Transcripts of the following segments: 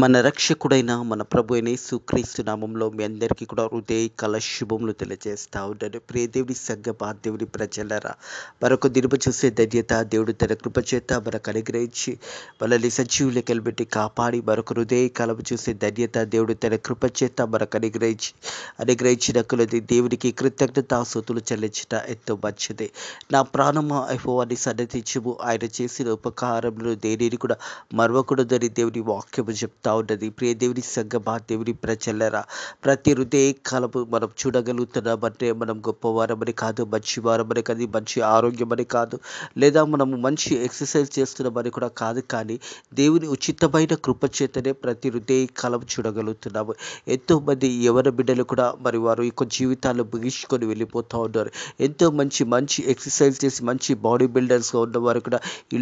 మన రక్షకుడైన మన ప్రభు అయిన యేసుక్రీస్తు నామంలో మీ అందరికీ కూడా హృదయపూర్వక శుభములు తెలియజేస్తా ఉన్నాను. ప్రియ దేవుని సంగమా, దేవుని ప్రజలారా, మరొక దినము చూసే ధన్యత దేవుడు తన కృప చేత మనకు అనుగ్రహించి మనల్ని సజీవులు పెట్టి కాపాడి మరొక హృదయకాలము చూసే ధన్యత దేవుడు తన కృప చేత మనకు అనుగ్రహించిన కొలది దేవునికి కృతజ్ఞతాస్తుతులు చెల్లించట ఎంతో మంచిది. నా ప్రాణమా యెహోవాని సన్నతించుము, ఆయన చేసిన ఉపకారములను దేనిని కూడా మరవకూడదని దేవుని వాక్యము చెప్తా ఉన్నది. ప్రియ దేవుని సంగమా, దేవుని ప్రజలారా, ప్రతి హృదయకాలము మనం చూడగలుగుతున్నామంటే మనం గొప్పవారమని కాదు, మంచివారమని కాదు, మంచి ఆరోగ్యమని కాదు, లేదా మనము మంచి ఎక్సర్సైజ్ చేస్తున్నామని కూడా కాదు, కానీ దేవుని ఉచితమైన కృప చేతనే ప్రతి హృదయకాలం చూడగలుగుతున్నాము. ఎంతోమంది యవన బిడ్డలు కూడా మరి వారు యొక్క జీవితాలు ముగించుకొని వెళ్ళిపోతూ ఉన్నారు. ఎంతో మంచి ఎక్సర్సైజ్ చేసి మంచి బాడీ బిల్డర్స్గా ఉన్నవారు కూడా ఈ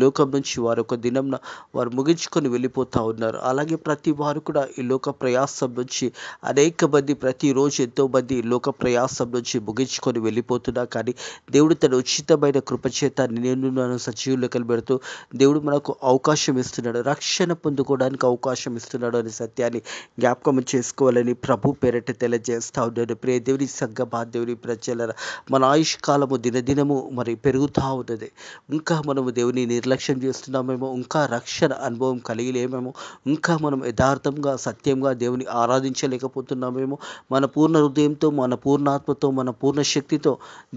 లోకం నుంచి వారు ఒక దినం వారు ముగించుకొని వెళ్ళిపోతూ ఉన్నారు. అలాగే ప్రతి వారు కూడా ఈ లోక ప్రయాసం నుంచి అనేక మంది ప్రతిరోజు ఎంతోమంది లోక ప్రయాసం నుంచి ముగించుకొని వెళ్ళిపోతున్నారు. కానీ దేవుడు తన ఉచితమైన కృపచేత నన్ను సజీవులు కలబెడుతూ దేవుడు మనకు అవకాశం ఇస్తున్నాడు, రక్షణ పొందుకోవడానికి అవకాశం ఇస్తున్నాడు అనే సత్యాన్ని జ్ఞాపకం చేసుకోవాలని ప్రభు పేరట తెలియజేస్తా ఉన్నాడు. ప్రియ దేవుని సంగమా, దేవుని ప్రజలారా, మన ఆయుష్ కాలము దినదినము మరి పెరుగుతూ ఉన్నది. ఇంకా మనము దేవుని నిర్లక్ష్యం చేస్తున్నామేమో, ఇంకా రక్షణ అనుభవం కలిగలేమేమో, ఇంకా మనం యథార్థంగా సత్యంగా దేవుని ఆరాధించలేకపోతున్నామేమో, మన పూర్ణ హృదయంతో, మన పూర్ణాత్మతో, మన పూర్ణ శక్తితో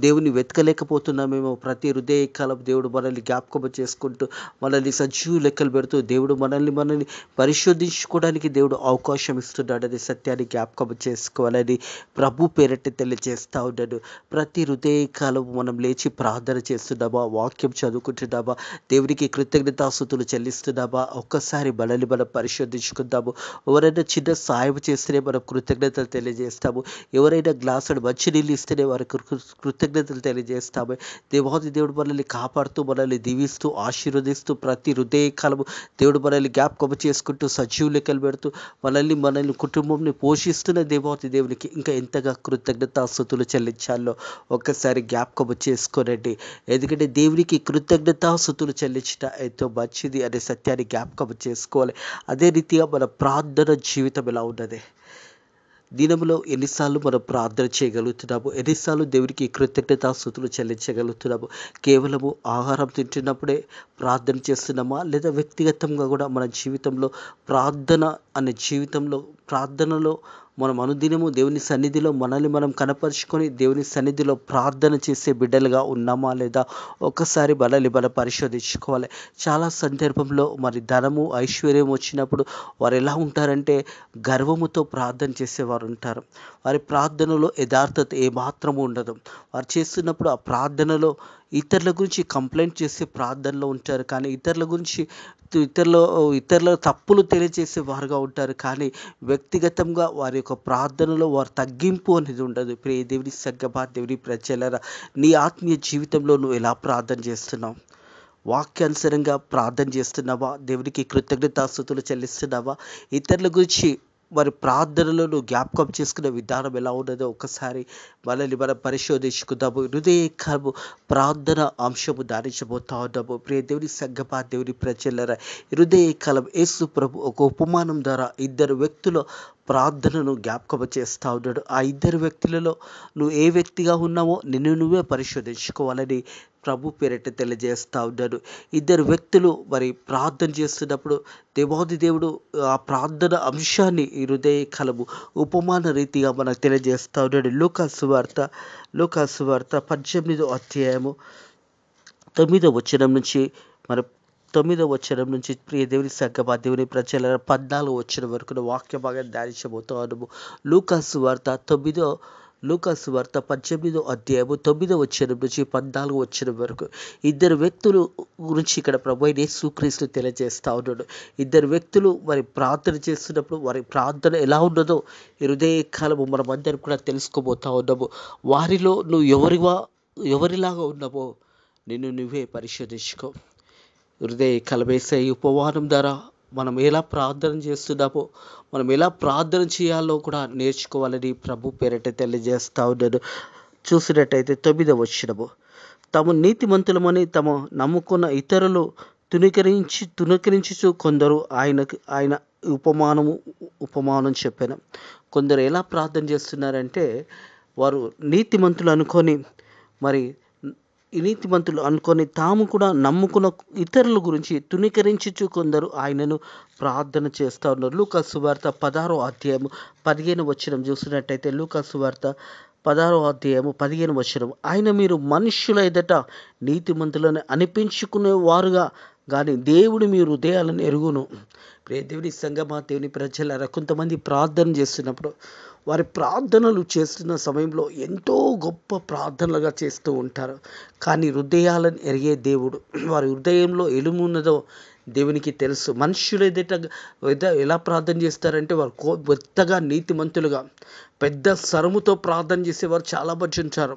దేవుని వెతకలేకపోతున్నామేమో. ప్రతి హృదయకాలం దేవుడు మనల్ని జ్ఞాపకం చేసుకుంటూ మనల్ని సజీవ లెక్కలు పెడుతూ దేవుడు మనల్ని పరిశోధించుకోవడానికి దేవుడు అవకాశం ఇస్తున్నాడనే సత్యాన్ని జ్ఞాపకం చేసుకోవాలని ప్రభు పేరట తెలియజేస్తా ఉన్నాడు. ప్రతి హృదయకాలం మనం లేచి ప్రార్థన చేస్తున్నామా, వాక్యం చదువుకుంటున్నామా, దేవునికి కృతజ్ఞతాస్తుతులు చెల్లిస్తున్నామా, ఒక్కసారి మనల్ని మనం పరిశోధించుకుందాము. ఎవరైనా చిన్న సాయం చేస్తేనే మనం కృతజ్ఞతలు తెలియజేస్తాము. ఎవరైనా గ్లాసుడు మంచినీళ్ళు ఇస్తేనే వారికి కృతజ్ఞతలు తెలియజేస్తాము. దేవుడు మనల్ని కాపాడుతూ, మనల్ని దీవిస్తూ, ఆశీర్వదిస్తూ, ప్రతి హృదయకాలము దేవుడు మనల్ని జ్ఞాపకం చేసుకుంటూ సజీవ లెక్కలు పెడుతూ మనల్ని కుటుంబంని పోషిస్తున్న దేవునికి ఇంకా ఎంతగా కృతజ్ఞతాస్తుతులు చెల్లించాలో ఒక్కసారి జ్ఞాపకం చేసుకోనండి. ఎందుకంటే దేవునికి కృతజ్ఞతాస్తుతులు చెల్లించట ఎంతో మంచిది అనే సత్యాన్ని జ్ఞాపకం చేసుకోవాలి. అదే రీతిగా మన ప్రార్థన జీవితం ఎలా ఉన్నది, దినంలో ఎన్నిసార్లు మనం ప్రార్థన చేయగలుగుతున్నాము, ఎన్నిసార్లు దేవునికి కృతజ్ఞతాస్తుతులు చెల్లించగలుగుతున్నాము. కేవలము ఆహారం తింటున్నప్పుడే ప్రార్థన చేస్తున్నామా, లేదా వ్యక్తిగతంగా కూడా మన జీవితంలో ప్రార్థనలో మనం అనుదినము దేవుని సన్నిధిలో మనల్ని మనం కనపరుచుకొని దేవుని సన్నిధిలో ప్రార్థన చేసే బిడ్డలుగా ఉన్నామా లేదా ఒకసారి మనల్ని మనం పరిశోధించుకోవాలి. చాలా సందర్భంలో మరి ధనము ఐశ్వర్యం వచ్చినప్పుడు వారు ఎలా ఉంటారంటే గర్వముతో ప్రార్థన చేసేవారు ఉంటారు. వారి ప్రార్థనలో యథార్థత ఏమాత్రము ఉండదు. వారు చేస్తున్నప్పుడు ఆ ప్రార్థనలో ఇతరుల గురించి కంప్లైంట్ చేసే ప్రార్థనలో ఉంటారు, కానీ ఇతరుల తప్పులు తెలియజేసే వారుగా ఉంటారు. కానీ వ్యక్తిగతంగా వారి యొక్క ప్రార్థనలో వారు తగ్గింపు అనేది ఉండదు. ప్రియ దేవుని సంగమా, దేవుని ప్రజలారా, నీ ఆత్మీయ జీవితంలో నువ్వు ఎలా ప్రార్థన చేస్తున్నావు? వాక్యానుసారంగా ప్రార్థన చేస్తున్నావా? దేవునికి కృతజ్ఞతాస్తుతులు చెల్లిస్తున్నావా? ఇతరుల గురించి మరి ప్రార్థనలో నువ్వు జ్ఞాపకం చేసుకునే విధానం ఎలా ఉన్నదో ఒకసారి మనల్ని మనం పరిశోధించుకుందాము. హృదయకాలము ప్రార్థన అంశము ధారించబోతా ఉన్నాము. ప్రియ దేవుని సంగమా, దేవుని ప్రజలారా, హృదయకాలం యేసు ప్రభు ఒక ఉపమానం ద్వారా ఇద్దరు వ్యక్తుల ప్రార్థనను జ్ఞాపకం చేస్తూ ఉన్నాడు. ఆ ఇద్దరు వ్యక్తులలో నువ్వు ఏ వ్యక్తిగా ఉన్నావో నిన్ను నువ్వే పరిశోధించుకోవాలని ప్రభు పేరిట తెలియజేస్తూ ఉన్నాడు. ఇద్దరు వ్యక్తులు మరి ప్రార్థన చేస్తున్నప్పుడు దేవుడు ఆ ప్రార్థన అంశాన్ని ఈ హృదయకాలము ఉపమాన రీతిగా మనకు తెలియజేస్తూ ఉన్నాడు. లూకాసు వార్త 18వ అధ్యాయము 9వ వచనం నుంచి మరి 9వ వచనం నుంచి ప్రియ దేవుని సంగమా, దేవుని ప్రజల 14వ వచనం వరకు వాక్య భాగాన్ని ధ్యానించబోతూ ఉన్నాము. లూకాసు వార్త 18వ అధ్యాయము 9వ వచనం నుంచి 14వ వచనం వరకు ఇద్దరు వ్యక్తులు గురించి ఇక్కడ ప్రభు యేసుక్రీస్తు తెలియజేస్తా ఉన్నాడు. ఇద్దరు వ్యక్తులు మరి ప్రార్థన చేస్తున్నప్పుడు వారి ప్రార్థన ఎలా ఉన్నదో ఈ హృదయకాలము మనం అందరం కూడా తెలుసుకోబోతా ఉన్నాము. వారిలో నువ్వు ఎవరిలాగా ఉన్నావో నిన్ను నువ్వే పరిశోధించుకో. హృదయకాలం యేసయ్య ఈ ఉపవాదం ద్వారా మనం ఎలా ప్రార్థన చేస్తున్నామో, మనం ఎలా ప్రార్థన చేయాలో కూడా నేర్చుకోవాలని ప్రభు పేరిట తెలియజేస్తా ఉన్నాడు. చూసినట్టయితే 9వ వచనము, తాము నీతిమంతులమని తమ నమ్ముకున్న ఇతరులు తునకరించుచు కొందరు ఆయన ఉపమానం చెప్పాను. కొందరు ఎలా ప్రార్థన చేస్తున్నారంటే, వారు నీతిమంతులు అనుకొని మరి నీతిమంతులు అనుకొని తాము కూడా నమ్ముకున్న ఇతరుల గురించి తునీకరించుచు కొందరు ఆయనను ప్రార్థన చేస్తూ ఉన్నారు. లూకా సువార్త 16వ అధ్యాయము 15వ వచనం చూసినట్టయితే, లూకా సువార్త 16వ అధ్యాయము 15వ వచనం, ఆయన మీరు మనుష్యుల ఎదుట నీతిమంతులను అనిపించుకునేవారుగా కానీ దేవుడు మీ హృదయాలను ఎరుగును. దేవుని సంగమా, దేవుని ప్రజలారా, కొంతమంది ప్రార్థన చేస్తున్నప్పుడు వారి ప్రార్థనలు చేస్తున్న సమయంలో ఎంతో గొప్ప ప్రార్థనలుగా చేస్తూ ఉంటారు. కానీ హృదయాలను ఎరిగే దేవుడు, వారి హృదయంలో ఏలుమున్నదో దేవునికి తెలుసు. మనుషులు ఎలా ప్రార్థన చేస్తారంటే, వారు పెద్దగా నీతిమంతులుగా పెద్ద స్వరముతో ప్రార్థన చేసేవారు చాలా మంది ఉంటారు.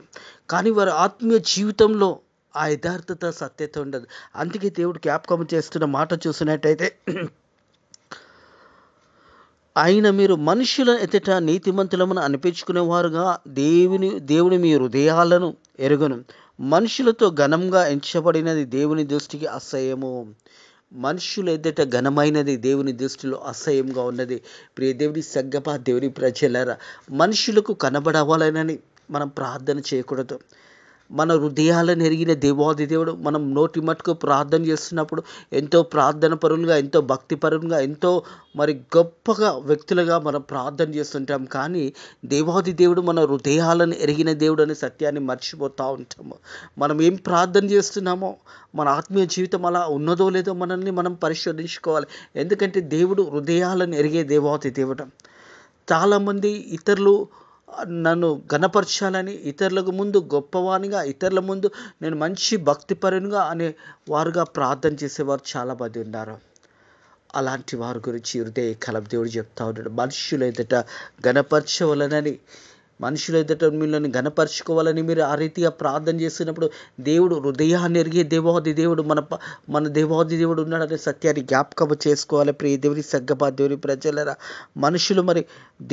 కానీ వారి ఆత్మీయ జీవితంలో ఆ యథార్థత, సత్యత ఉండదు. అందుకే దేవుడు జ్ఞాపకం చేస్తున్న మాట చూసినట్టయితే, ఆయన మీరు మనుషుల ఎదుట నీతిమంతులమును అనిపించుకునేవారుగా దేవుని మీ హృదయాలను ఎరుగను. మనుషులతో ఘనంగా ఎంచబడినది దేవుని దృష్టికి అసహ్యము. మనుషుల ఎదుట ఘనమైనది దేవుని దృష్టిలో అసహ్యంగా ఉన్నది. ప్రియ దేవుని సంగమా, దేవుని ప్రజలారా, మనుషులకు కనబడవాలనని మనం ప్రార్థన చేయకూడదు. మన హృదయాలను ఎరిగిన దేవాది దేవుడు మనం నోటి మట్టుకు ప్రార్థన చేస్తున్నప్పుడు ఎంతో ప్రార్థన పరులుగా, ఎంతో భక్తి పరులుగా, ఎంతో మరి గొప్పగా వ్యక్తులుగా మనం ప్రార్థన చేస్తుంటాం. కానీ దేవాది దేవుడు మన హృదయాలను ఎరిగిన దేవుడు అనే సత్యాన్ని మర్చిపోతూ ఉంటాము. మనం ఏం ప్రార్థన చేస్తున్నామో, మన ఆత్మీయ జీవితం అలా ఉన్నదో లేదో మనల్ని మనం పరిశోధించుకోవాలి. ఎందుకంటే దేవుడు హృదయాలను ఎరిగే దేవాది దేవుడు. చాలామంది ఇతరులు నన్ను ఘనపరచాలని, ఇతరులకు ముందు గొప్పవానిగా, ఇతరుల ముందు నేను మంచి భక్తిపరునిగా అనే వారుగా ప్రార్థన చేసేవారు చాలామంది ఉన్నారు. అలాంటి వారి గురించి హృదయ కలం దేవుడు చెప్తా ఉన్నాడు. మనుషుల ఎదుట ఘనపరచవలనని, మనుషుల ఎదుట మిమ్మల్ని ఘనపరచుకోవాలని మీరు ఆ రీతిగా ప్రార్థన చేస్తున్నప్పుడు దేవుడు హృదయాన్ని ఎరిగే దేవాది దేవుడు, మన దేవాది దేవుడు ఉన్నాడనే సత్యాన్ని జ్ఞాపకం చేసుకోవాలి. ప్రియ దేవుని సంగమా, దేవుని ప్రజలరా, మనుషులు మరి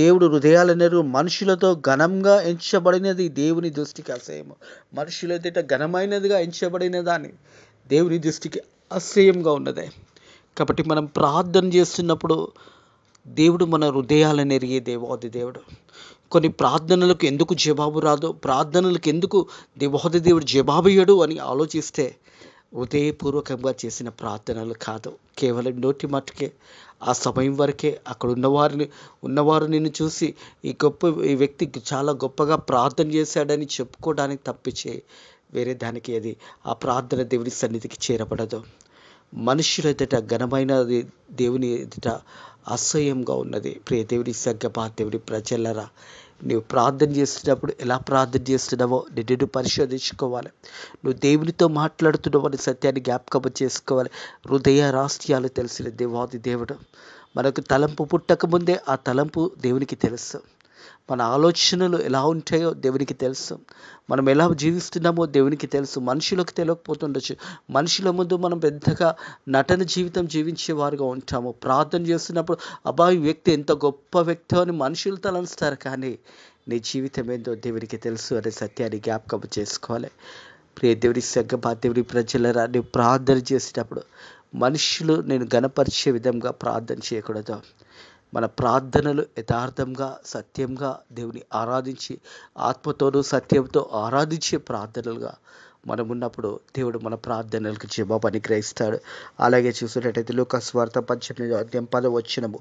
దేవుడు హృదయాలను ఎరుగు. మనుషులతో ఘనంగా ఎంచబడినది దేవుని దృష్టికి అసహ్యము. మనుషుల ఎదుట ఘనమైనదిగా ఎంచబడిన దాన్ని దేవుని దృష్టికి అసహ్యంగా ఉన్నది. కాబట్టి మనం ప్రార్థన చేస్తున్నప్పుడు దేవుడు మన హృదయాలను ఎరిగే దేవాది దేవుడు. కొన్ని ప్రార్థనలకు ఎందుకు జవాబు రాదో, ప్రార్థనలకు ఎందుకు దేవాది దేవుడు జవాబు ఇయ్యడు అని ఆలోచిస్తే, హృదయపూర్వకంగా చేసిన ప్రార్థనలు కాదు, కేవలం నోటి మట్టుకే, ఆ సమయం వరకే అక్కడ ఉన్నవారు నిన్ను చూసి ఈ వ్యక్తి చాలా గొప్పగా ప్రార్థన చేశాడని చెప్పుకోవడానికి తప్పించే వేరే దానికి అది ఆ ప్రార్థన దేవుని సన్నిధికి చేరబడదు. మనుషుల ఎదుట ఘనమైనది దేవుని ఎదుట అసహ్యంగా ఉన్నది. ప్రియ దేవుని సంగమా, దేవుని ప్రజలరా, నువ్వు ప్రార్థన చేస్తున్నప్పుడు ఎలా ప్రార్థన చేస్తున్నావో నిన్ను పరిశోధించుకోవాలి. నువ్వు దేవునితో మాట్లాడుతున్నావు అనే సత్యాన్ని జ్ఞాపకం చేసుకోవాలి. హృదయ రహస్యాలు తెలిసిన దేవాది దేవుడు. మనకు తలంపు పుట్టకముందే ఆ తలంపు దేవునికి తెలుసు. మన ఆలోచనలు ఎలా ఉంటాయో దేవునికి తెలుసు. మనం ఎలా జీవిస్తున్నామో దేవునికి తెలుసు. మనుషులకు తెలియకపోతుండొచ్చు. మనుషుల ముందు మనం పెద్దగా నటన జీవితం జీవించేవారుగా ఉంటాము. ప్రార్థన చేస్తున్నప్పుడు ఈ వ్యక్తి ఎంత గొప్ప వ్యక్తి అని మనుషులు తలంస్తారు. కానీ నీ జీవితం ఏందో దేవునికి తెలుసు అనే సత్యాన్ని జ్ఞాపకం చేసుకోవాలి. ప్రియ దేవుని సంగమా, దేవుని ప్రజలరా, నువ్వు ప్రార్థన చేసేటప్పుడు మనుషులు నేను ఘనపరిచే విధంగా ప్రార్థన చేయకూడదు. మన ప్రార్థనలు యథార్థంగా, సత్యంగా దేవుని ఆరాధించి, ఆత్మతోనూ సత్యంతో ఆరాధించే ప్రార్థనలుగా మనం ఉన్నప్పుడు దేవుడు మన ప్రార్థనలకు జవాబు అనుగ్రహిస్తాడు. అలాగే చూసినట్టయితే లూకా సువార్త 18వ అధ్యాయం 10వ వచనము,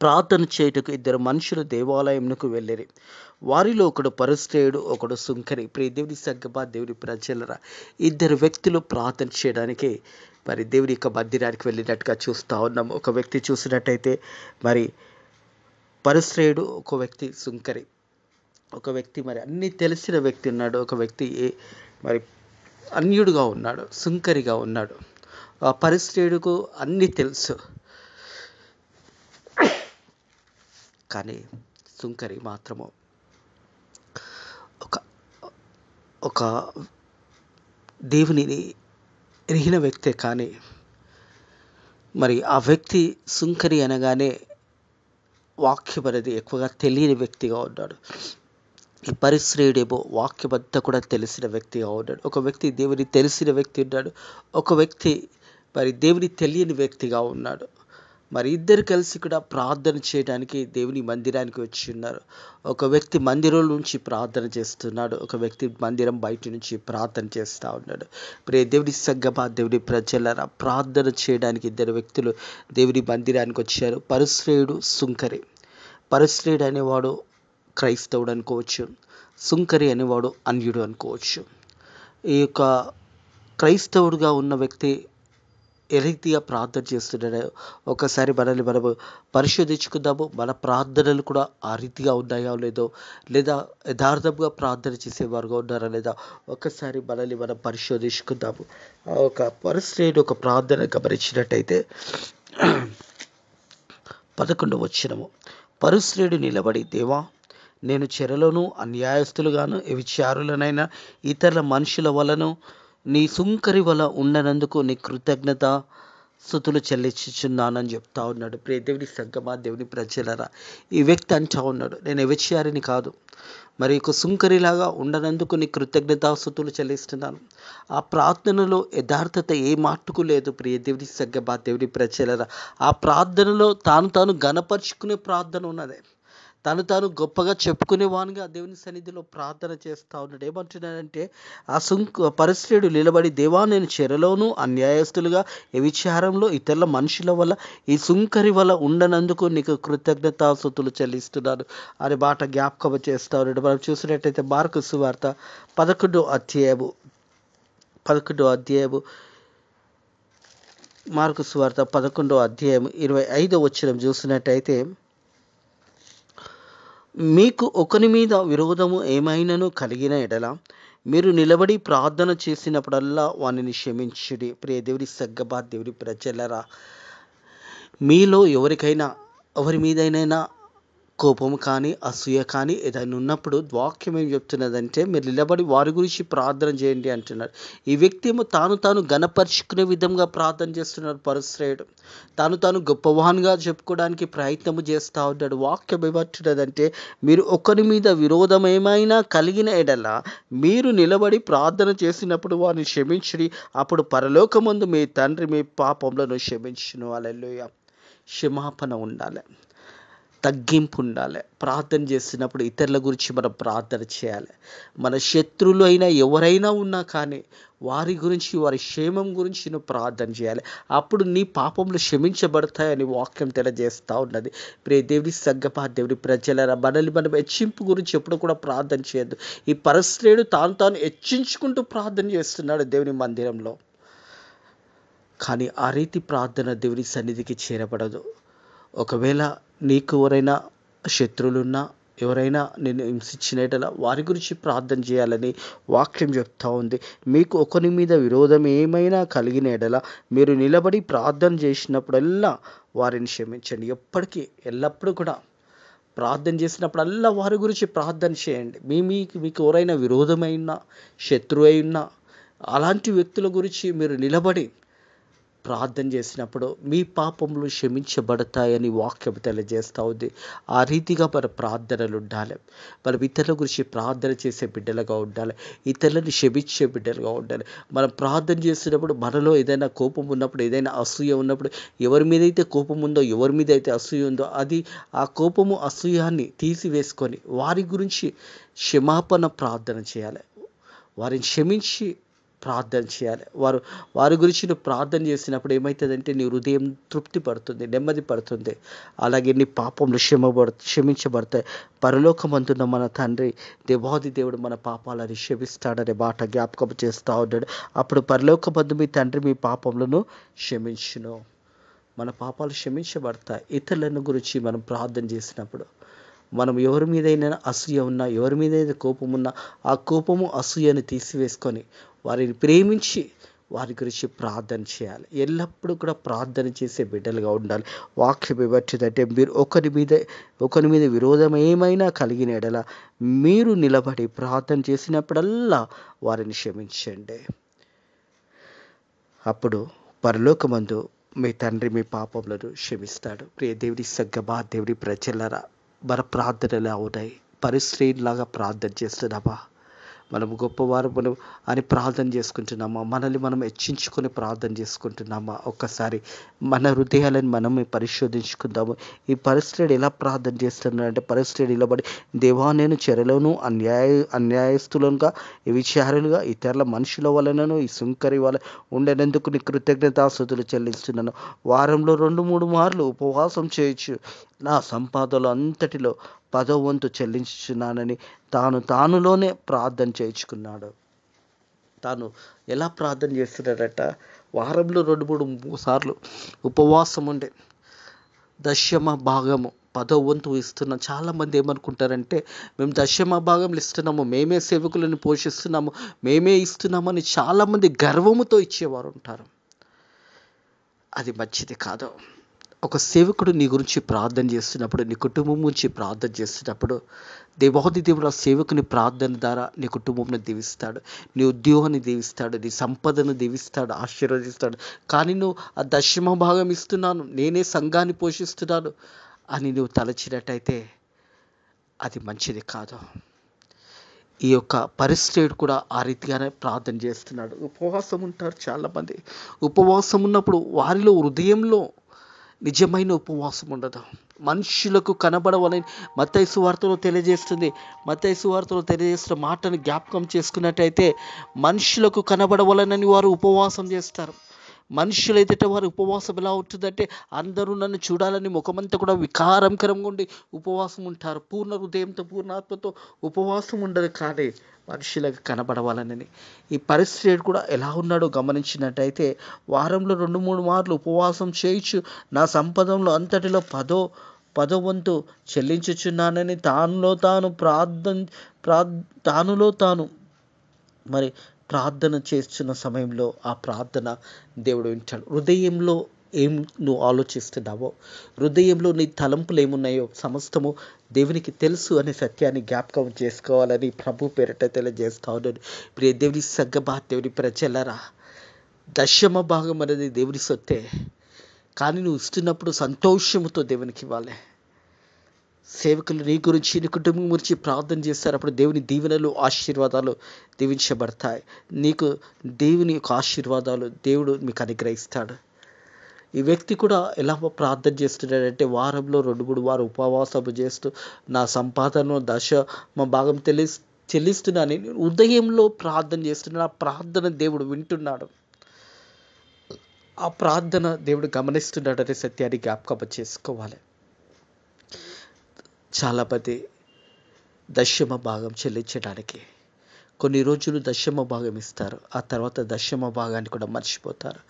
ప్రార్థన చేయుటకు 2 మనుషులు దేవాలయమునకు వెళ్ళిరి. వారిలో ఒకడు పరిసయ్యుడు, ఒకడు సుంకరి. ప్రియ దేవుని సంగమా, దేవుని ప్రజలరా, 2 వ్యక్తులు ప్రార్థన చేయడానికి మరి దేవుని యొక్క మందిరానికి వెళ్ళినట్టుగా చూస్తూ ఉన్నాము. ఒక వ్యక్తి చూసినట్టయితే మరి పరిసయ్యుడు, ఒక వ్యక్తి సుంకరి. ఒక వ్యక్తి మరి అన్నీ తెలిసిన వ్యక్తి ఉన్నాడు, ఒక వ్యక్తి మరి అన్యుడుగా ఉన్నాడు, సుంకరిగా ఉన్నాడు. ఆ పరిసయ్యుడుకు అన్నీ తెలుసు, కానీ సుంకరి మాత్రము ఒక దేవునిని ఎరిగిన వ్యక్తే. కానీ మరి ఆ వ్యక్తి సుంకరి అనగానే వాక్యం అనేది ఎక్కువగా తెలియని వ్యక్తిగా ఉన్నాడు. ఈ పరిసయ్యుడేమో వాక్యం అంతా కూడా తెలిసిన వ్యక్తిగా ఉన్నాడు. ఒక వ్యక్తి దేవుని తెలిసిన వ్యక్తి ఉన్నాడు, ఒక వ్యక్తి మరి దేవుని తెలియని వ్యక్తిగా ఉన్నాడు. మరి ఇద్దరు కలిసి కూడా ప్రార్థన చేయడానికి దేవుని మందిరానికి వచ్చి ఉన్నారు. ఒక వ్యక్తి మందిరం నుంచి ప్రార్థన చేస్తున్నాడు, ఒక వ్యక్తి మందిరం బయట నుంచి ప్రార్థన చేస్తూ ఉన్నాడు. దేవుని సంగమా, దేవుని ప్రజలరా, ప్రార్థన చేయడానికి ఇద్దరు వ్యక్తులు దేవుని మందిరానికి వచ్చారు. పరిశ్రేయుడు, సుంకరి. పరిశ్రేయుడు అనేవాడు క్రైస్తవుడు అనుకోవచ్చు, సుంకరి అనేవాడు అన్యుడు అనుకోవచ్చు. ఈ యొక్క క్రైస్తవుడుగా ఉన్న వ్యక్తి ఏ రీతిగా ప్రార్థన చేస్తున్నాడో ఒకసారి మనము పరిశోధించుకుందాము. మన ప్రార్థనలు కూడా ఆ రీతిగా ఉన్నాయో లేదో, లేదా యథార్థంగా ప్రార్థన చేసేవారుగా ఉన్నారా లేదా ఒకసారి మనం పరిశోధించుకుందాము. ఒక పరిశ్రేణి ఒక ప్రార్థన గమనించినట్టయితే 11వ వచనము, పరిశ్రేణి నిలబడి, దేవా, నేను చెరలోను అన్యాయస్తులుగాను వ్యభిచారులనైనా ఇతరుల మనుషుల వలను నీ సుంకరి వల ఉండనందుకు నీ కృతజ్ఞత స్తుతులు చెల్లించుచున్నానని చెప్తా ఉన్నాడు. దేవుని సంగమా, దేవుని ప్రజలరా, ఈ వ్యక్తి అంటా ఉన్నాడు, నేను వ్యభిచారిని కాదు, మరి ఒక సుంకరిలాగా ఉండనందుకు నీ కృతజ్ఞతాస్తుతులు చెల్లిస్తున్నాను. ఆ ప్రార్థనలో యథార్థత ఏ మాటకు లేదు. దేవుని సంగమా, దేవుని ప్రజలరా, ఆ ప్రార్థనలో తాను గణపరుచుకునే ప్రార్థన ఉన్నది. తాను గొప్పగా చెప్పుకునేవానిగా దేవుని సన్నిధిలో ప్రార్థన చేస్తూ ఉన్నాడు. ఏమంటున్నాడంటే, ఆ పరిశ్రేయుడు నిలబడి, దేవా, నేను చెరలోను అన్యాయస్తులుగా వ్యభిచారంలో ఇతరుల మనుషుల వల్ల ఈ సుంకరి వల్ల ఉండనందుకు నీకు కృతజ్ఞతాస్తుతులు చెల్లిస్తున్నాను అనే మాట జ్ఞాపకం చేస్తూ ఉన్నాడు. మనం చూసినట్టయితే మార్కు సువార్త 11వ అధ్యాయము మార్కు సువార్త 11వ అధ్యాయం 25వ వచనం చూసినట్టయితే, మీకు ఒకని మీద విరోధము ఏమైనాను కలిగిన ఎడల మీరు నిలబడి ప్రార్థన చేసినప్పుడల్లా వానిని క్షమించుడి. దేవుని సగ్గబా, దేవుని ప్రజలరా, మీలో ఎవరి మీదైనా కోపం కానీ అసూయ కానీ ఏదైనా ఉన్నప్పుడు వాక్యం ఏం చెప్తున్నదంటే, మీరు నిలబడి వారి గురించి ప్రార్థన చేయండి అంటున్నాడు. ఈ వ్యక్తి ఏమో తాను గణపరుచుకునే విధంగా ప్రార్థన చేస్తున్నాడు. పరిశ్రేయుడు తాను గొప్పవాన్గా చెప్పుకోవడానికి ప్రయత్నము చేస్తూ ఉన్నాడు. వాక్యం ఏమంటున్నదంటే, మీరు ఒకరి మీద విరోధం ఏమైనా కలిగిన ఎడల మీరు నిలబడి ప్రార్థన చేసినప్పుడు వారిని క్షమించుడి, అప్పుడు పరలోకమందు మీ తండ్రి మీ పాపములను క్షమించును. హల్లెలూయా. క్షమాపణ ఉండాలి, తగ్గింపు ఉండాలి. ప్రార్థన చేసినప్పుడు ఇతరుల గురించి మనం ప్రార్థన చేయాలి. మన శత్రువులు అయినా ఎవరైనా ఉన్నా కానీ వారి గురించి, వారి క్షేమం గురించి నువ్వు ప్రార్థన చేయాలి. అప్పుడు నీ పాపములు క్షమించబడతాయని వాక్యం తెలియజేస్తూ ఉన్నది. దేవుని సంగమా, దేవుని ప్రజలరా, మనం హెచ్చింపు గురించి ఎప్పుడు కూడా ప్రార్థన చేయొద్దు. ఈ పరిశ్రేయుడు తాను హెచ్చించుకుంటూ ప్రార్థన చేస్తున్నాడు దేవుని మందిరంలో. కానీ ఆ రీతి ప్రార్థన దేవుని సన్నిధికి చేరబడదు. ఒకవేళ నీకు ఎవరైనా శత్రువులున్నా, ఎవరైనా నిన్ను హింసించినట్లా వారి గురించి ప్రార్థన చేయాలని వాక్యం చెప్తా ఉంది. మీకు ఒకరి మీద విరోధం ఏమైనా కలిగిన ఎడల మీరు నిలబడి ప్రార్థన చేసినప్పుడల్లా వారిని క్షమించండి. ఎల్లప్పుడూ కూడా ప్రార్థన చేసినప్పుడల్లా వారి గురించి ప్రార్థన చేయండి. మీకు ఎవరైనా విరోధమైనా, శత్రువు అయినా, అలాంటి వ్యక్తుల గురించి మీరు నిలబడి ప్రార్థన చేసినప్పుడు మీ పాపములు క్షమించబడతాయని వాక్యం తెలియజేస్తూ ఉంది. ఆ రీతిగా మన ప్రార్థనలు ఉండాలి. మనం ఇతరుల గురించి ప్రార్థన చేసే బిడ్డలుగా ఉండాలి, ఇతరులను క్షమించే బిడ్డలుగా ఉండాలి. మనం ప్రార్థన చేసినప్పుడు మనలో ఏదైనా కోపం ఉన్నప్పుడు, ఏదైనా అసూయ ఉన్నప్పుడు, ఎవరి మీద అయితే కోపం ఉందో, ఎవరి మీద అయితే అసూయ ఉందో, ఆ కోపము అసూయాన్ని తీసివేసుకొని వారి గురించి క్షమాపణ ప్రార్థన చేయాలి. వారిని క్షమించి ప్రార్థన చేయాలి. వారి గురించి నువ్వు ప్రార్థన చేసినప్పుడు ఏమవుతుందంటే, నీ హృదయం తృప్తి పడుతుంది, నెమ్మది పడుతుంది. అలాగే నీ పాపములు క్షమించబడతాయి. పరలోకమందున్న మన తండ్రి దేవాది దేవుడు మన పాపాలను క్షమిస్తాడనే మాట జ్ఞాపకం చేస్తూ ఉన్నాడు. అప్పుడు పరలోకమందు మీ తండ్రి మీ పాపములను క్షమించును. మన పాపాలు క్షమించబడతాయి. ఇతరులను గురించి మనం ప్రార్థన చేసినప్పుడు, మనం ఎవరి మీదైనా అసూయ ఉన్నా, ఎవరి మీదైనా కోపం ఉన్నా, ఆ కోపము అసూయను తీసివేసుకొని వారిని ప్రేమించి వారి గురించి ప్రార్థన చేయాలి. ఎల్లప్పుడూ కూడా ప్రార్థన చేసే బిడ్డలుగా ఉండాలి. వాక్యం ఏమవుతుందంటే, మీరు ఒకరి మీద విరోధం ఏమైనా కలిగిన ఎడల మీరు నిలబడి ప్రార్థన చేసినప్పుడల్లా వారిని క్షమించండి. అప్పుడు పరలోకమందు మీ తండ్రి మీ పాపములను క్షమిస్తాడు. దేవుని సంగమా, దేవుని ప్రజలరా, మన ప్రార్థనలు అవునాయి. పరిశ్రమలాగా ప్రార్థన చేస్తున్నావా? మనం గొప్పవారమును అని ప్రార్థన చేసుకుంటున్నామా? మనల్ని మనం హెచ్చించుకొని ప్రార్థన చేసుకుంటున్నామా? ఒక్కసారి మన హృదయాలను మనమే పరిశోధించుకుందాము. ఈ పరిస్థితి ఎలా ప్రార్థన చేస్తున్నాడంటే, పరిస్థితి నిలబడి, దేవా నేను చెరలోను అన్యాయస్తులుగా విచారులుగా ఇతరుల మనుషుల వలనను ఈ సుంకరి వల్ల ఉండేందుకు నీ కృతజ్ఞతాస్తుతులు చెల్లిస్తున్నాను. వారంలో 2-3 మార్లు ఉపవాసం చేయొచ్చు, నా సంపాదనలు అంతటిలో 10వ వంతు చెల్లించుచున్నానని తానులోనే ప్రార్థన చేయించుకున్నాడు. తాను ఎలా ప్రార్థన చేస్తున్నాడట, వారంలో 2-3 సార్లు ఉపవాసం ఉండే దశమ భాగము 10వ వంతు ఇస్తున్నాం. చాలామంది ఏమనుకుంటారంటే, మేము దశమ భాగంలో ఇస్తున్నాము, మేమే సేవకులను పోషిస్తున్నాము, మేమే ఇస్తున్నామని చాలామంది గర్వముతో ఇచ్చేవారు ఉంటారు. అది మంచిది కాదు. ఒక సేవకుడు నీ గురించి ప్రార్థన చేస్తున్నప్పుడు, నీ కుటుంబం గురించి ప్రార్థన చేస్తున్నప్పుడు, దేవాది దేవుడు ఆ సేవకుని ప్రార్థన ద్వారా నీ కుటుంబంను దీవిస్తాడు, నీ ఉద్యోగాన్ని దీవిస్తాడు, నీ సంపదను దీవిస్తాడు, ఆశీర్వదిస్తాడు. కానీ నువ్వు ఆ దశమ భాగం ఇస్తున్నాను, నేనే సంఘాన్ని పోషిస్తున్నాను అని నువ్వు తలచినట్టయితే అది మంచిది కాదు. ఈ యొక్క పరిస్థితి కూడా ఆ రీతిగానే ప్రార్థన చేస్తున్నాడు. ఉపవాసం ఉంటారు చాలామంది. ఉపవాసం ఉన్నప్పుడు వారిలో హృదయంలో నిజమైన ఉపవాసం ఉండదు. మనుషులకు కనబడవాలని మత్తయి సువార్తలో తెలియజేస్తుంది. మత్తయి సువార్తలో తెలియజేస్తున్న మాటను జ్ఞాపకం చేసుకున్నట్టయితే, మనుషులకు కనబడవాలని వారు ఉపవాసం చేస్తారు. మనుషులు ఎదుట వారి ఉపవాసం ఎలా ఉంటుందంటే, అందరూ నన్ను చూడాలని ముఖమంతా కూడా వికారంకరంగా ఉండి ఉపవాసం ఉంటారు. పూర్ణ హృదయంతో, పూర్ణాత్మతో ఉపవాసం ఉండదు, కానీ మనుషులకు కనబడవాలని. ఈ పరిస్థితి కూడా ఎలా ఉన్నాడో గమనించినట్టయితే, వారంలో 2-3 మార్లు ఉపవాసం చేయించు, నా సంపదలో అంతటిలో 10వ వంతు చెల్లించుచున్నానని తానులో తాను మరి ప్రార్థన చేస్తున్న సమయంలో ఆ ప్రార్థన దేవుడు వింటాడు. హృదయంలో ఏం నువ్వు ఆలోచిస్తున్నావో, హృదయంలో నీ తలంపులు ఏమున్నాయో సమస్తము దేవునికి తెలుసు అనే సత్యాన్ని జ్ఞాపకం చేసుకోవాలని ప్రభు పేరిట తెలియజేస్తా ఉన్నాను. ప్రియ దేవుని సంగమా, దేవుని ప్రజలరా, దశమ భాగం అనేది దేవుని సొత్తే, కానీ నువ్వు ఇస్తున్నప్పుడు సంతోషముతో దేవునికి ఇవ్వాలి. సేవకులు నీ గురించి, నీ కుటుంబం గురించి ప్రార్థన చేస్తారు. అప్పుడు దేవుని దీవెనలు, ఆశీర్వాదాలు దీవించబడతాయి. నీకు దేవుని యొక్క ఆశీర్వాదాలు దేవుడు మీకు అనుగ్రహిస్తాడు. ఈ వ్యక్తి కూడా ఎలా ప్రార్థన చేస్తున్నాడంటే, వారంలో 2-3 వారు ఉపవాసము చేస్తూ, నా సంపాదన దశమ భాగం చెల్లిస్తున్నానని ఉదయంలో ప్రార్థన చేస్తున్నాడు. ఆ ప్రార్థన దేవుడు వింటున్నాడు. ఆ ప్రార్థన దేవుడు గమనిస్తున్నాడనే సత్యాన్ని జ్ఞాపకం చేసుకోవాలి. చాలామంది దశమ భాగం చెల్లించడానికి కొన్ని రోజులు దశమ భాగం ఇస్తారు, ఆ తర్వాత దశమ భాగాన్ని కూడా మర్చిపోతారు,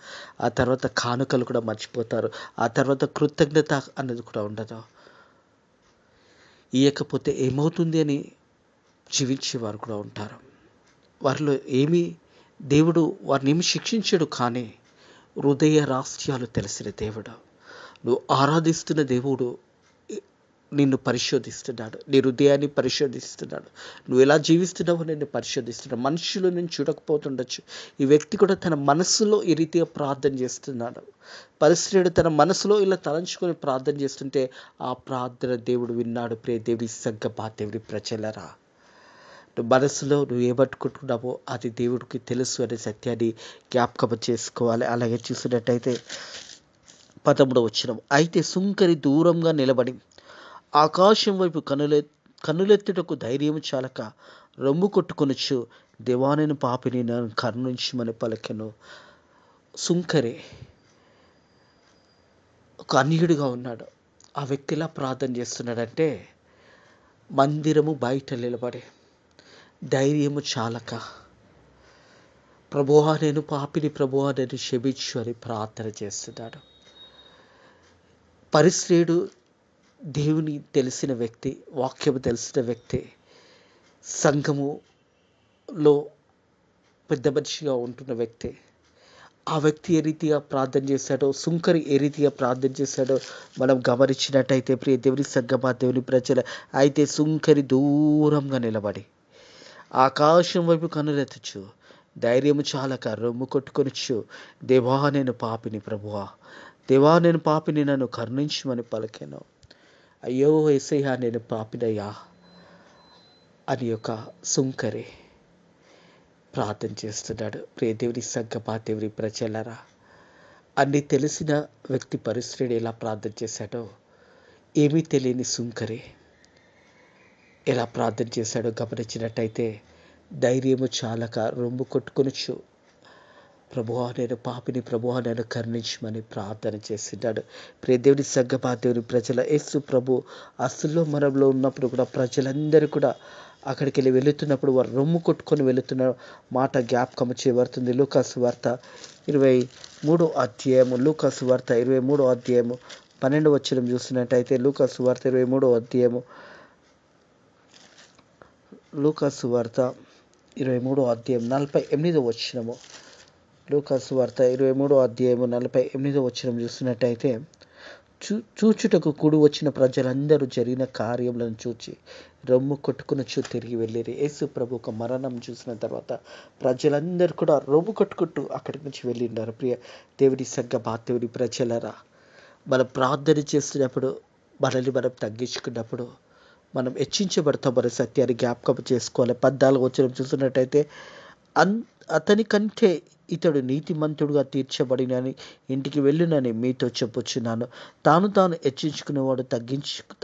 ఆ తర్వాత కానుకలు కూడా మర్చిపోతారు, ఆ తర్వాత కృతజ్ఞత అన్నది కూడా ఉండదు. ఇవ్వకపోతే ఏమవుతుంది అని జీవించేవారు కూడా ఉంటారు. వారిలో దేవుడు వారిని ఏమి శిక్షించడు, కానీ హృదయ రహస్యాలు తెలిసిన దేవుడు, నువ్వు ఆరాధిస్తున్న దేవుడు నిన్ను పరిశోధిస్తున్నాడు, నీ హృదయాన్ని పరిశోధిస్తున్నాడు, నువ్వు ఎలా జీవిస్తున్నావో నిన్ను పరిశోధిస్తున్నాడు. మనుషులు నేను చూడకపోతుండొచ్చు, ఈ వ్యక్తి కూడా తన మనసులో ఈ రీతిగా ప్రార్థన చేస్తున్నాడు. పరిస్థితుడు తన మనసులో ఇలా తలంచుకొని ప్రార్థన చేస్తుంటే ఆ ప్రార్థన దేవుడు విన్నాడు. ప్రియ దేవుని సంగమా, దేవుని ప్రజలరా, నువ్వు మనసులో నువ్వు ఏమట్టుకుంటున్నావో అది దేవుడికి తెలుసు అనే సత్యాన్ని జ్ఞాపకం చేసుకోవాలి. అలాగే చూసినట్టయితే 13వ వచనం, అయితే సుంకరి దూరంగా నిలబడి ఆకాశం వైపు కన్నులెత్తుటకు ధైర్యం చాలక రొమ్ము కొట్టుకొనొచ్చు, దేవానైన పాపిని నన్ను కరుణించమని పలికెను. సుంకరి ఒక అన్యుడిగా ఉన్నాడు. ఆ వ్యక్తి ఎలా ప్రార్థన చేస్తున్నాడంటే, మందిరము బయట నిలబడి ధైర్యము చాలక, ప్రభువా నేను పాపిని, ప్రభువా నేను క్షమించు అని ప్రార్థన చేస్తున్నాడు. పరిశ్రేయుడు దేవుని తెలిసిన వ్యక్తి, వాక్యము తెలిసిన వ్యక్తి, సంఘములో పెద్ద మనిషిగా ఉంటున్న వ్యక్తి. ఆ వ్యక్తి ఏ రీతిగా ప్రార్థన చేశాడో, సుంకరి ఏ రీతిగా ప్రార్థన చేశాడో మనం గమనించినట్టయితే, ప్రియ దేవుని సంగమా, దేవుని ప్రజల, అయితే సుంకరి దూరంగా నిలబడి ఆకాశం వైపు కన్నులెత్తచ్చు, ధైర్యము చాలక రొమ్ము కొట్టుకొనొచ్చు, దేవా నేను పాపిని, ప్రభువా దేవా నేను పాపిని, నన్ను కరుణించమని పలికెను. అయ్యో యేసయ్యా నేను పాపినయ్యా అని ఒక సుంకరి ప్రార్థన చేస్తున్నాడు. ప్రియ దేవుని సంగమా, దేవుని ప్రజలారా, అన్ని తెలిసిన వ్యక్తి పరిస్థితుడు ఎలా ప్రార్థన చేశాడో, ఏమీ తెలియని సుంకరి ఎలా ప్రార్థన చేశాడో గమనించినట్టయితే ధైర్యము చాలక రొమ్ము కొట్టుకొనొచ్చు, ప్రభువా నేను పాపిని, ప్రభువా నేను కరుణించమని ప్రార్థన చేస్తున్నాడు. ప్రియ దేవుని సంగమా, దేవుని ప్రజల, యేసు ప్రభు అసలు మనంలో ఉన్నప్పుడు కూడా ప్రజలందరూ కూడా అక్కడికి వెళుతున్నప్పుడు వారు రొమ్ము కొట్టుకొని వెళుతున్న మాట జ్ఞాపకం చేయబడుతుంది. లూకాసు వార్త 23వ అధ్యాయము, లూకాసు వార్త 23వ అధ్యాయము 12వ వచనం చూసినట్టయితే, లూకాసు వార్త 23వ అధ్యాయము, లూకాసు వార్త 23వ అధ్యాయం 48వ వచనము, లూకాసు వార్త 23వ అధ్యాయము 48వ వచనం చూసినట్టయితే, చూచుటకు కూడి వచ్చిన ప్రజలందరూ జరిగిన కార్యములను చూచి రొమ్ము కొట్టుకునొచ్చు తిరిగి వెళ్ళిరి. యేసు ప్రభు ఒక మరణం చూసిన తర్వాత ప్రజలందరూ కూడా రొమ్ము కొట్టుకుంటూ అక్కడి నుంచి వెళ్ళిండారు. ప్రియ దేవుని సంగమా, దేవుని ప్రజలరా, మనం ప్రార్థన చేస్తున్నప్పుడు, మనల్ని మనం తగ్గించుకున్నప్పుడు మనం హెచ్చించబడతాం. మన సత్యాన్ని జ్ఞాపకం చేసుకోవాలి. 14వ వచనం చూసినట్టయితే, అతని కంటే ఇతడు నీతిమంతుడుగా తీర్చబడినని ఇంటికి వెళ్ళునని మీతో చెప్పుచున్నాను. తాను హెచ్చించుకునేవాడు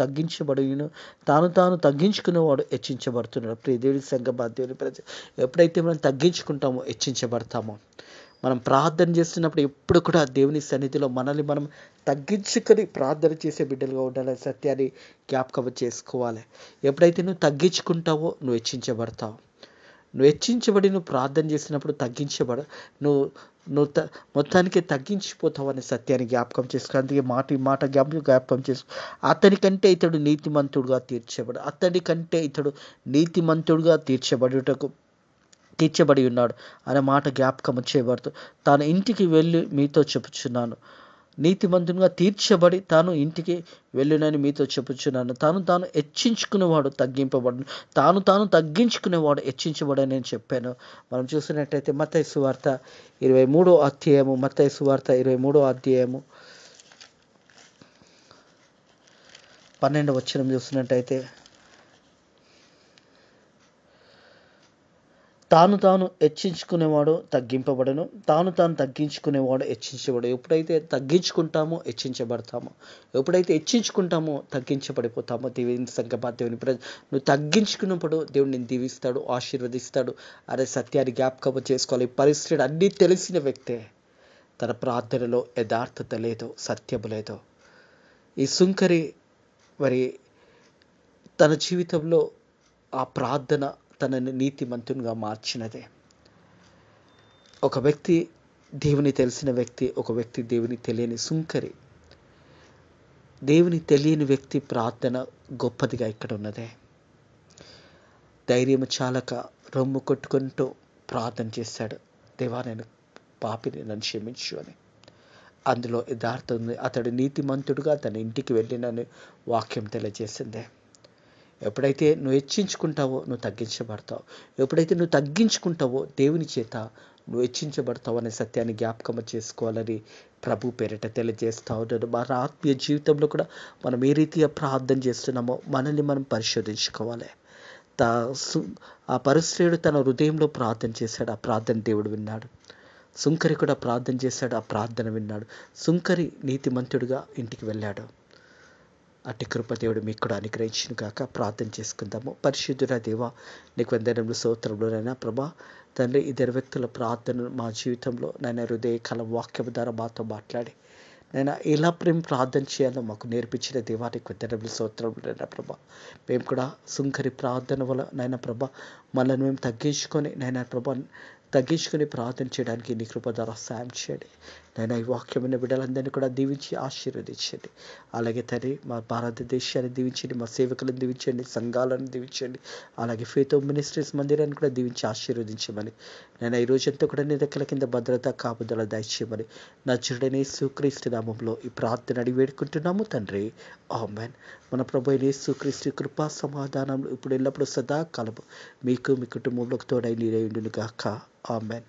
తగ్గించబడిను, తాను తగ్గించుకునేవాడు హెచ్చించబడుతున్నాడు. ప్రియ దేవుని సంగమా, దేవుని ప్రజ, ఎప్పుడైతే మనం తగ్గించుకుంటామో హెచ్చించబడతామో. మనం ప్రార్థన చేస్తున్నప్పుడు ఎప్పుడు కూడా దేవుని సన్నిధిలో మనల్ని మనం తగ్గించుకొని ప్రార్థన చేసే బిడ్డలుగా ఉండాలని సత్యాన్ని జ్ఞాపకం చేసుకోవాలి. ఎప్పుడైతే నువ్వు తగ్గించుకుంటావో నువ్వు హెచ్చించబడతావు. నువ్వు హెచ్చించబడి నువ్వు ప్రార్థన చేసినప్పుడు నువ్వు మొత్తానికి తగ్గించిపోతావు అనే సత్యాన్ని జ్ఞాపకం చేసుకో. అందుకే మాట జ్ఞాపకం చేసుకో. అతడి కంటే ఇతడు నీతిమంతుడుగా తీర్చబడి ఉన్నాడు అనే మాట జ్ఞాపకం చేయబడుతూ, తాను ఇంటికి వెళ్ళి మీతో చెప్పుచున్నాను, నీతిమంతునిగా తీర్చబడి తాను ఇంటికి వెళ్ళునని మీతో చెప్పుచున్నాను. తాను హెచ్చించుకునేవాడు తగ్గింపబడును, తాను తగ్గించుకునేవాడు హెచ్చించబడని నేను చెప్పాను. మనం చూసినట్టయితే మత్తయి సువార్త 23వ అధ్యాయము, మత్తయి సువార్త 23వ అధ్యాయము 12వ వచనం చూసినట్టయితే, తాను హెచ్చించుకునేవాడు తగ్గింపబడను, తాను తగ్గించుకునేవాడు హెచ్చించబడు. ఎప్పుడైతే తగ్గించుకుంటామో హెచ్చించబడతామో, ఎప్పుడైతే హెచ్చించుకుంటామో తగ్గించబడిపోతామో. దేవుని సంగమా, దేవుని నువ్వు తగ్గించుకున్నప్పుడు దేవుడు నిన్ను దీవిస్తాడు, ఆశీర్వదిస్తాడు అనే సత్యాన్ని జ్ఞాపకం చేసుకోవాలి. ఈ పరిస్థితి అన్నీ తెలిసిన వ్యక్తే తన ప్రార్థనలో యథార్థత లేదో, సత్యము లేదో. ఈ సుంకరి మరి తన జీవితంలో ఆ ప్రార్థన తనని నీతిమంతునిగా మార్చినదే. ఒక వ్యక్తి దేవుని తెలిసిన వ్యక్తి, ఒక వ్యక్తి దేవుని తెలియని సుంకరి. దేవుని తెలియని వ్యక్తి ప్రార్థన గొప్పదిగా ఇక్కడ ఉన్నదే. ధైర్యం చాలక రొమ్ము కొట్టుకుంటూ ప్రార్థన చేశాడు, దేవా నేను పాపిని, నన్ను క్షమించు అని. అందులో యథార్థం ఉంది. అతడు నీతిమంతుడుగా తన ఇంటికి వెళ్ళినని వాక్యం తెలియజేసిందే. ఎప్పుడైతే నువ్వు హెచ్చించుకుంటావో నువ్వు తగ్గించబడతావు. ఎప్పుడైతే నువ్వు తగ్గించుకుంటావో దేవుని చేత నువ్వు హెచ్చించబడతావు అనే సత్యాన్ని జ్ఞాపకం చేసుకోవాలని ప్రభు పేరిట తెలియజేస్తా ఉన్నాను. మన ఆత్మీయ జీవితంలో కూడా మనం ఏ రీతిగా ప్రార్థన చేస్తున్నామో మనల్ని మనం పరిశోధించుకోవాలి. ఆ పరిశ్రయుడు తన హృదయంలో ప్రార్థన చేశాడు, ఆ ప్రార్థన దేవుడు విన్నాడు. సుంకరి కూడా ప్రార్థన చేశాడు, ఆ ప్రార్థన విన్నాడు. సుంకరి నీతిమంతుడుగా ఇంటికి వెళ్ళాడు. అట్టి కృప దేవుడు మీకు కూడా అనుగ్రహించిన కాక ప్రార్థన చేసుకుందాము. పరిశుద్ధుడా దేవా, నీకు వందనములు, స్తోత్రములైనా ప్రభా తండ్రి, ఇద్దరు వ్యక్తుల ప్రార్థన మా జీవితంలో నైనా హృదయకాలం వాక్యం ద్వారా మాతో మాట్లాడి నైనా ఎలా ప్రార్థన చేయాలో మాకు నేర్పించిన దేవా, నీకు వందనములు, స్తోత్రములైనా ప్రభా. మేము కూడా సుంకరి ప్రార్థన వల్ల నైనా ప్రభా మనల్ని మేము తగ్గించుకొని ప్రార్థన చేయడానికి నీ కృప ద్వారా సాయం చేయండి. నేను ఈ వాక్యమైన బిడ్డలందరినీ కూడా దీవించి ఆశీర్వదించండి. అలాగే తండ్రి మా భారతదేశాన్ని దీవించండి, మా సేవకులను దీవించండి, సంఘాలను దీవించండి, అలాగే ఫేత్ మినిస్ట్రీస్ మందిరాన్ని కూడా దీవించి ఆశీర్వదించమని నేను ఈ రోజంతా కూడా నీ రెక్కల కింద భద్రత కాపుదల దయచేయమని నజరుడైన యేసుక్రీస్తు నామములో ఈ ప్రార్థన అడిగి వేడుకుంటున్నాము తండ్రి, ఆమేన్. మన ప్రభు అయిన యేసుక్రీస్తు కృపా సమాధానం ఇప్పుడు ఎల్లప్పుడూ సదాకాలము మీకు మీ కుటుంబంలోకి తోడై నీడై ఉండును గాక. ఆమేన్.